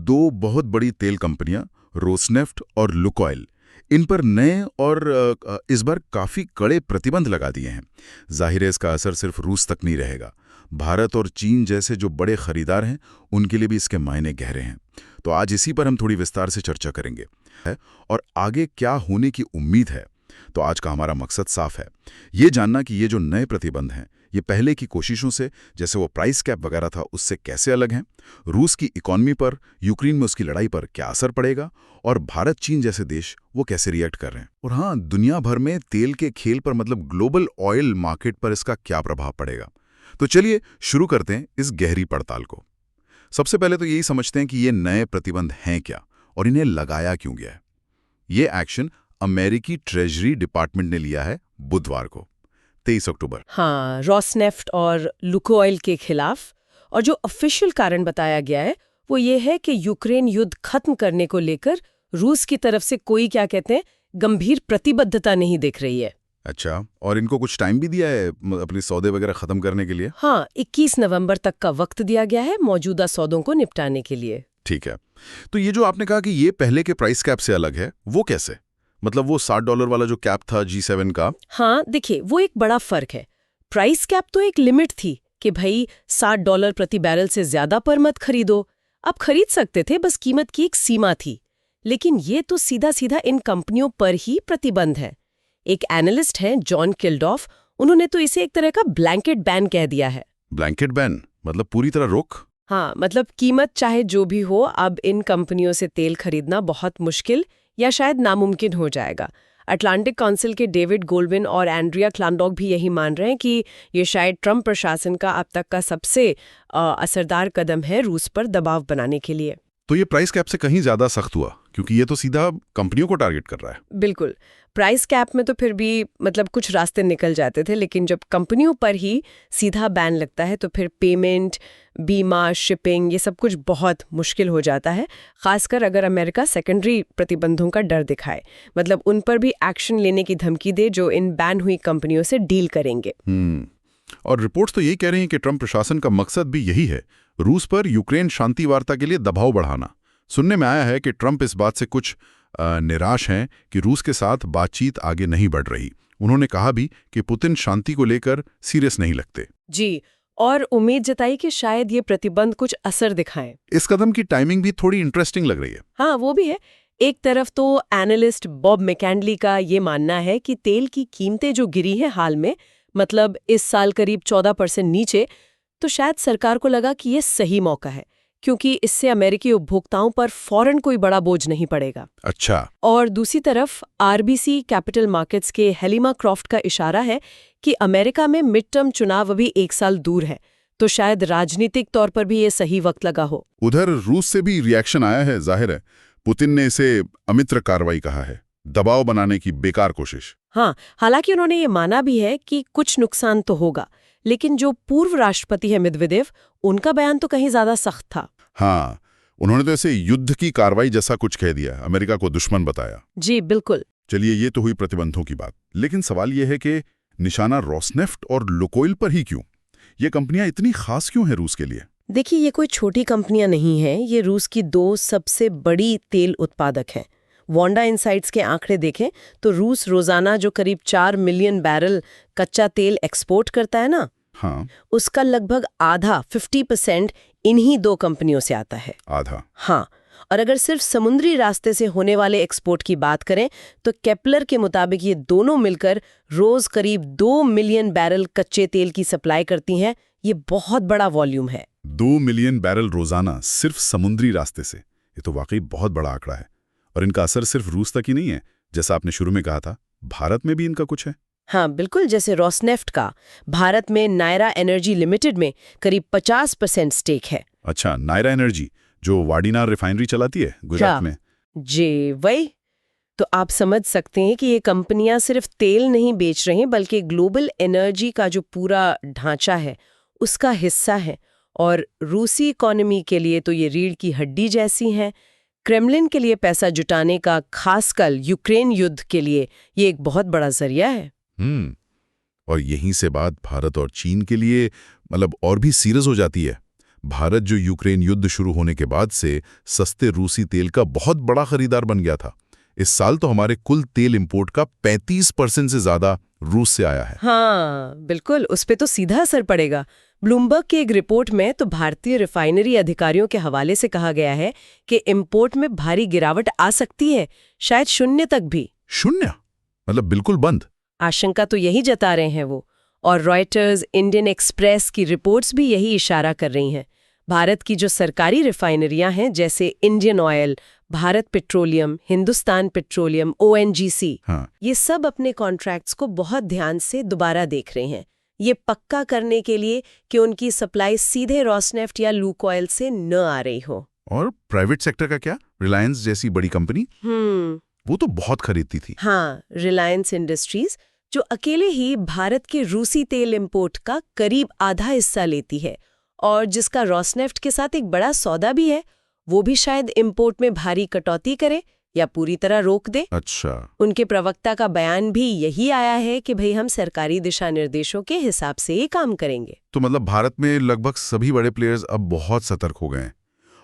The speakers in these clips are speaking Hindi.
दो बहुत बड़ी तेल कंपनियां रोसनेफ्ट और लुकोइल, इन पर नए और इस बार काफ़ी कड़े प्रतिबंध लगा दिए हैं। जाहिर है इसका असर सिर्फ रूस तक नहीं रहेगा। भारत और चीन जैसे जो बड़े खरीदार हैं उनके लिए भी इसके मायने गहरे हैं। तो आज इसी पर हम थोड़ी विस्तार से चर्चा करेंगे और आगे क्या होने की उम्मीद है। तो आज का हमारा मकसद साफ है, ये जानना कि ये जो नए प्रतिबंध हैं ये पहले की कोशिशों से, जैसे वो प्राइस कैप वगैरह था, उससे कैसे अलग हैं, रूस की इकॉनमी पर, यूक्रेन में उसकी लड़ाई पर क्या असर पड़ेगा और भारत चीन जैसे देश वो कैसे रिएक्ट कर रहे हैं। और हाँ, दुनिया भर में तेल के खेल पर मतलब ग्लोबल ऑयल मार्केट पर इसका क्या प्रभाव पड़ेगा। तो चलिए शुरू करते हैं इस गहरी पड़ताल को। सबसे पहले तो यही समझते हैं कि ये नए प्रतिबंध हैं क्या और इन्हें लगाया क्यों गया है। ये एक्शन अमेरिकी ट्रेजरी डिपार्टमेंट ने लिया है बुधवार को, 23 अक्टूबर। हाँ, रोसनेफ्ट और लुकोइल के खिलाफ। और जो ऑफिशियल कारण बताया गया है वो ये है कि यूक्रेन युद्ध खत्म करने को लेकर रूस की तरफ से कोई, क्या कहते हैं, गंभीर प्रतिबद्धता नहीं दिख रही है। अच्छा, और इनको कुछ टाइम भी दिया है अपने सौदे वगैरह खत्म करने के लिए? हाँ, 21 नवंबर तक का वक्त दिया गया है मौजूदा सौदों को निपटाने के लिए। ठीक है, तो ये जो आपने कहा कि ये पहले के प्राइस कैप से अलग है, वो कैसे? मतलब वो $60 वाला जो कैप था G7 का। हाँ, देखिए, वो एक बड़ा फर्क है। प्राइस कैप तो एक लिमिट थी कि भाई $60 प्रति बैरल से ज्यादा पर मत खरीदो। आप खरीद सकते थे, बस कीमत की एक सीमा थी। लेकिन ये तो सीधा सीधा इन कंपनियों पर ही प्रतिबंध है। एक एनालिस्ट हैं जॉन किल्डॉफ, उन्होंने तो इसे एक तरह का ब्लैंकेट बैन कह दिया है। ब्लैंकेट बैन मतलब पूरी तरह रोक? हाँ, मतलब कीमत चाहे जो भी हो, अब इन कंपनियों से तेल खरीदना बहुत मुश्किल या शायद नामुमकिन हो जाएगा। अटलांटिक काउंसिल के डेविड गोल्डविन और एंड्रिया क्लानडॉग भी यही मान रहे हैं कि ये शायद ट्रंप प्रशासन का अब तक का सबसे असरदार कदम है रूस पर दबाव बनाने के लिए। तो ये प्राइस कैप से कहीं ज्यादा सख्त हुआ, क्योंकि ये तो सीधा कंपनियों को टारगेट कर रहा है। बिल्कुल, प्राइस कैप में तो फिर भी मतलब कुछ रास्ते निकल जाते थे, लेकिन जब कंपनियों पर ही सीधा बैन लगता है तो फिर पेमेंट, बीमा, शिपिंग, ये सब कुछ बहुत मुश्किल हो जाता है। खासकर अगर अमेरिका सेकेंडरी प्रतिबंधों का डर दिखाए, मतलब उन पर भी एक्शन लेने की धमकी दे जो इन बैन हुई कंपनियों से डील करेंगे। और रिपोर्ट्स तो यही कह रही हैं कि ट्रंप प्रशासन का मकसद भी यही है, रूस पर यूक्रेन शांति वार्ता के लिए दबाव बढ़ाना। सुनने में आया है कि ट्रंप इस बात से कुछ निराश हैं कि रूस के साथ बातचीत आगे नहीं बढ़ रही। उन्होंने कहा भी कि पुतिन शांति को लेकर सीरियस नहीं लगते। जी, और उम्मीद जताई कि शायद ये प्रतिबंध कुछ असर दिखाएं। इस कदम की टाइमिंग भी थोड़ी इंटरेस्टिंग लग रही है। हाँ, वो भी है। एक तरफ तो एनालिस्ट बॉब मैकेंडली का ये मानना है कि तेल की कीमतें जो गिरी हैं हाल में, मतलब इस साल करीब 14% नीचे, तो शायद सरकार को लगा कि ये सही मौका है, क्योंकि इससे अमेरिकी उपभोक्ताओं पर फौरन कोई बड़ा बोझ नहीं पड़ेगा। अच्छा। और दूसरी तरफ आरबीसी कैपिटल मार्केट्स के हेलिमा क्रॉफ्ट का इशारा है कि अमेरिका में मिड टर्म चुनाव अभी 1 साल दूर है, तो शायद राजनीतिक तौर पर भी ये सही वक्त लगा हो। उधर रूस से भी रिएक्शन आया है। जाहिर है पुतिन ने इसे अमित्र कार्रवाई कहा है, दबाव बनाने की बेकार कोशिश। हाँ, हालांकि उन्होंने ये माना भी है कि कुछ नुकसान तो होगा, लेकिन जो पूर्व राष्ट्रपति है मेदवेदेव, उनका बयान तो कहीं ज्यादा सख्त था। हाँ, उन्होंने तो इसे युद्ध की कार्रवाई जैसा कुछ कह दिया, अमेरिका को दुश्मन बताया। जी बिल्कुल। चलिए, ये तो हुई प्रतिबंधों की बात, लेकिन सवाल ये है कि निशाना रोसनेफ्ट और लुकोइल पर ही क्यों? ये कंपनियां इतनी खास क्यों हैं रूस के लिए? देखिए, ये कोई छोटी कंपनियां नहीं हैं, ये रूस की 2 सबसे बड़ी तेल उत्पादक हैं। वोंडा इनसाइट्स के आंकड़े देखें तो रूस रोजाना जो करीब 4 मिलियन बैरल कच्चा तेल एक्सपोर्ट करता है ना, हाँ, उसका लगभग आधा 50% इन्हीं 2 कंपनियों से आता है। आधा? हाँ, और अगर सिर्फ समुद्री रास्ते से होने वाले एक्सपोर्ट की बात करें तो केपलर के मुताबिक ये दोनों मिलकर रोज करीब 2 मिलियन बैरल कच्चे तेल की सप्लाई करती हैं। ये बहुत बड़ा वॉल्यूम है। 2 मिलियन बैरल रोजाना सिर्फ समुद्री रास्ते से, ये तो वाकई बहुत बड़ा आंकड़ा है। और इनका असर सिर्फ रूस तक ही नहीं है, जैसा आपने शुरू में कहा था, भारत में भी इनका कुछ है। हाँ बिल्कुल, जैसे रोसनेफ्ट का भारत में नायरा एनर्जी लिमिटेड में करीब 50% स्टेक है। अच्छा, नायरा एनर्जी जो वाडीनार रिफाइनरी चलाती है गुजरात में? जी वही। तो आप समझ सकते हैं कि ये कंपनियां सिर्फ तेल नहीं बेच रही हैं, बल्कि ग्लोबल एनर्जी का जो पूरा ढांचा है उसका हिस्सा है। और रूसी इकोनॉमी के लिए तो ये रीढ़ की हड्डी जैसी हैं। क्रेमलिन के लिए पैसा जुटाने का, खासकर यूक्रेन युद्ध के लिए, ये एक बहुत बड़ा जरिया है। और यहीं से बात भारत और चीन के लिए मतलब और भी सीरियस हो जाती है। भारत जो यूक्रेन युद्ध शुरू होने के बाद से सस्ते रूसी तेल का बहुत बड़ा खरीदार बन गया था। इस साल तो हमारे कुल तेल इंपोर्ट का 35% से ज्यादा रूस से आया है। हाँ बिल्कुल, उस पे तो सीधा असर पड़ेगा। ब्लूमबर्ग की एक रिपोर्ट में तो भारतीय रिफाइनरी अधिकारियों के हवाले से कहा गया है कि इंपोर्ट में भारी गिरावट आ सकती है, शायद 0 तक भी। 0? मतलब बिल्कुल बंद? आशंका तो यही जता रहे हैं वो। और रॉयटर्स, इंडियन एक्सप्रेस की रिपोर्ट्स भी यही इशारा कर रही हैं। भारत की जो सरकारी रिफाइनरियां हैं, जैसे Indian oil, Bharat petroleum, Hindustan petroleum, ONGC, हाँ। ये सब अपने कॉन्ट्रैक्ट्स को बहुत ध्यान से दोबारा देख रहे हैं, ये पक्का करने के लिए कि उनकी सप्लाई सीधे रोसनेफ्ट या लुकोइल से न आ रही हो। और प्राइवेट सेक्टर का क्या? रिलायंस जैसी बड़ी कंपनी, वो तो बहुत खरीदती थी। हाँ, रिलायंस इंडस्ट्रीज, जो अकेले ही भारत के रूसी तेल इंपोर्ट का करीब आधा हिस्सा लेती है और जिसका रोसनेफ्ट के साथ एक बड़ा सौदा भी है, वो भी शायद इंपोर्ट में भारी कटौती करे या पूरी तरह रोक दे। अच्छा। उनके प्रवक्ता का बयान भी यही आया है कि भाई हम सरकारी दिशा निर्देशों के हिसाब से ही काम करेंगे। तो मतलब भारत में लगभग सभी बड़े प्लेयर्स अब बहुत सतर्क हो गए हैं।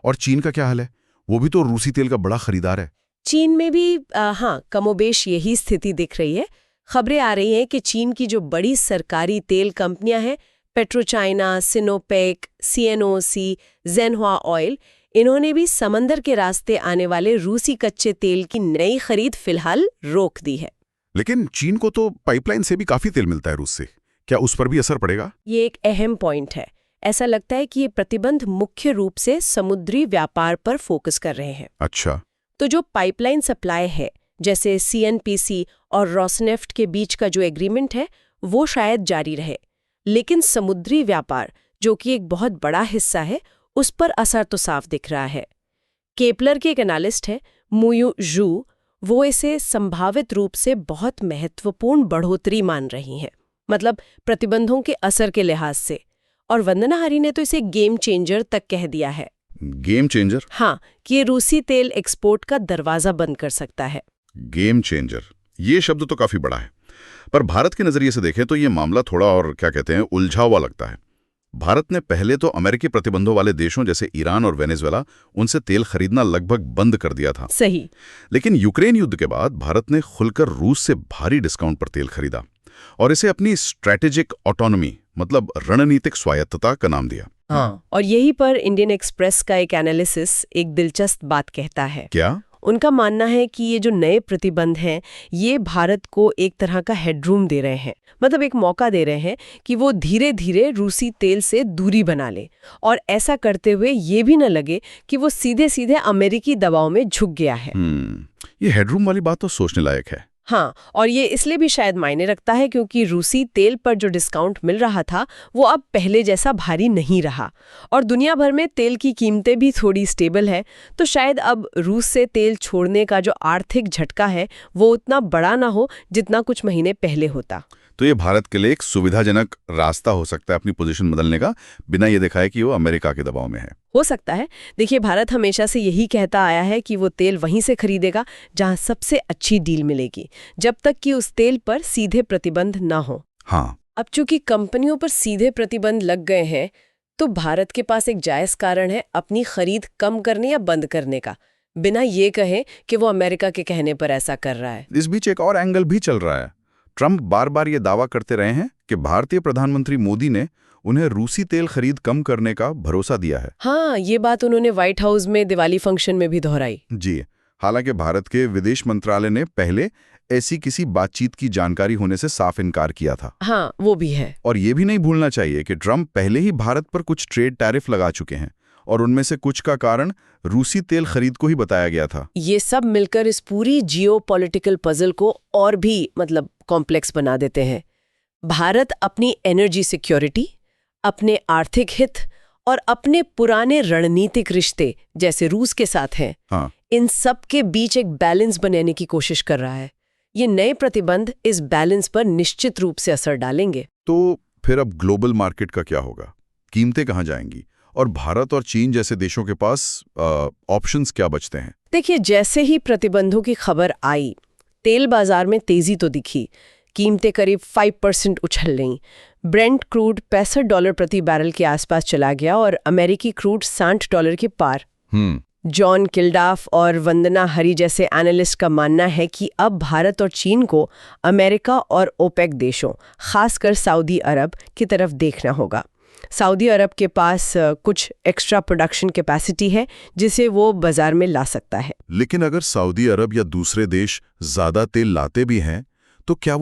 और चीन का क्या हाल है? वो भी तो रूसी तेल का बड़ा खरीदार है। चीन में भी हाँ, कमोबेश यही स्थिति दिख रही है। खबरें आ रही हैं कि चीन की जो बड़ी सरकारी तेल कंपनियां हैं, पेट्रोचाइना, सिनोपेक, CNOOC, जेनहुआ ऑयल, इन्होंने भी समंदर के रास्ते आने वाले रूसी कच्चे तेल की नई खरीद फिलहाल रोक दी है। लेकिन चीन को तो पाइपलाइन से भी काफी तेल मिलता है रूस से, क्या उस पर भी असर पड़ेगा? ये एक अहम पॉइंट है। ऐसा लगता है कि ये प्रतिबंध मुख्य रूप से समुद्री व्यापार पर फोकस कर रहे हैं। अच्छा। तो जो पाइपलाइन सप्लाई है, जैसे CNPC और रोसनेफ्ट के बीच का जो एग्रीमेंट है, वो शायद जारी रहे, लेकिन समुद्री व्यापार, जो कि एक बहुत बड़ा हिस्सा है, उस पर असर तो साफ दिख रहा है। केपलर के एक एनालिस्ट है, मुयू जू, वो इसे संभावित रूप से बहुत महत्वपूर्ण बढ़ोतरी मान रही हैं, मतलब प्रतिबंधों के असर के लिहाज से। और वंदना हरी ने तो इसे गेम चेंजर तक कह दिया है। Game changer? हाँ, कि ये रूसी तेल एक्सपोर्ट का दरवाजा बंद कर सकता है। गेम चेंजर, ये शब्द तो काफी बड़ा है। पर भारत के नजरिए से देखें तो ये मामला थोड़ा और क्या कहते हैं, उलझा हुआ लगता है। भारत ने पहले तो अमेरिकी प्रतिबंधों वाले देशों जैसे ईरान और वेनेजुएला, उनसे तेल खरीदना लगभग बंद कर दिया था। सही। लेकिन यूक्रेन युद्ध के बाद भारत ने खुलकर रूस से भारी डिस्काउंट पर तेल खरीदा और इसे अपनी स्ट्रैटेजिक ऑटोनॉमी, मतलब रणनीतिक स्वायत्तता का नाम दिया। हाँ। और यही पर इंडियन एक्सप्रेस का एक एनालिसिस एक दिलचस्प बात कहता है। क्या? उनका मानना है कि ये जो नए प्रतिबंध हैं, ये भारत को एक तरह का हेडरूम दे रहे हैं, मतलब एक मौका दे रहे हैं कि वो धीरे धीरे रूसी तेल से दूरी बना ले, और ऐसा करते हुए ये भी न लगे कि वो सीधे सीधे अमेरिकी दबाव में झुक गया है। ये हेडरूम वाली बात तो सोचने लायक है। हाँ, और ये इसलिए भी शायद मायने रखता है क्योंकि रूसी तेल पर जो डिस्काउंट मिल रहा था वो अब पहले जैसा भारी नहीं रहा, और दुनिया भर में तेल की कीमतें भी थोड़ी स्टेबल है, तो शायद अब रूस से तेल छोड़ने का जो आर्थिक झटका है वो उतना बड़ा ना हो जितना कुछ महीने पहले होता। तो ये भारत के लिए एक सुविधाजनक रास्ता हो सकता है अपनी पोजीशन बदलने का, बिना ये दिखाए कि वो अमेरिका के दबाव में है। हो सकता है। देखिए, भारत हमेशा से यही कहता आया है कि वो तेल वहीं से खरीदेगा जहां सबसे अच्छी डील मिलेगी, जब तक कि उस तेल पर सीधे प्रतिबंध ना हो। हाँ। अब चूंकि कंपनियों पर सीधे प्रतिबंध लग गए हैं, तो भारत के पास एक जायज कारण है अपनी खरीद कम करने या बंद करने का, बिना ये कहे कि वो अमेरिका के कहने पर ऐसा कर रहा है। इस बीच एक और एंगल भी चल रहा है। ट्रंप बार बार ये दावा करते रहे हैं कि भारतीय प्रधानमंत्री मोदी ने उन्हें रूसी तेल खरीद कम करने का भरोसा दिया है। हाँ, ये बात उन्होंने व्हाइट हाउस में दिवाली फंक्शन में भी दोहराई। जी, हालांकि भारत के विदेश मंत्रालय ने पहले ऐसी किसी बातचीत की जानकारी होने से साफ इनकार किया था। हाँ, वो भी है। और ये भी नहीं भूलना चाहिए कि ट्रंप पहले ही भारत पर कुछ ट्रेड टैरिफ लगा चुके हैं, और उनमें से कुछ का कारण रूसी तेल खरीद को ही बताया गया था। ये सब मिलकर इस पूरी जियोपॉलिटिकल पजल को और भी कॉम्प्लेक्स बना देते हैं। भारत अपनी एनर्जी सिक्योरिटी, अपने आर्थिक हित और अपने पुराने रणनीतिक रिश्ते जैसे रूस के साथ हैं, हाँ। इन सब के बीच एक बैलेंस बनाने की कोशिश कर रहा है। ये नए प्रतिबंध इस बैलेंस पर निश्चित रूप से असर डालेंगे। तो फिर अब ग्लोबल मार्केट का क्या होगा? कीमतें कहाँ जाएंगी? और भारत और चीन जैसे देशों के पास ऑप्शंस क्या बचते हैं? देखिए, जैसे ही प्रतिबंधों की खबर आई, तेल बाजार में तेजी तो दिखी कीमतें करीब 5% उछल रहीं। ब्रेंट क्रूड $65 प्रति बैरल के आसपास चला गया और अमेरिकी क्रूड $60 के पार। जॉन किल्डाफ और वंदना हरी जैसे एनालिस्ट का मानना है कि अब भारत और चीन को अमेरिका और ओपेक देशों, खासकर सऊदी अरब की तरफ देखना होगा। सऊदी अरब के पास कुछ एक्स्ट्रा प्रोडक्शन कैपेसिटी है जिसे वो बाजार में ला सकता है। लेकिन अगर सऊदी अरब या दूसरे देश ज्यादा तेल लाते भी हैं तो क्या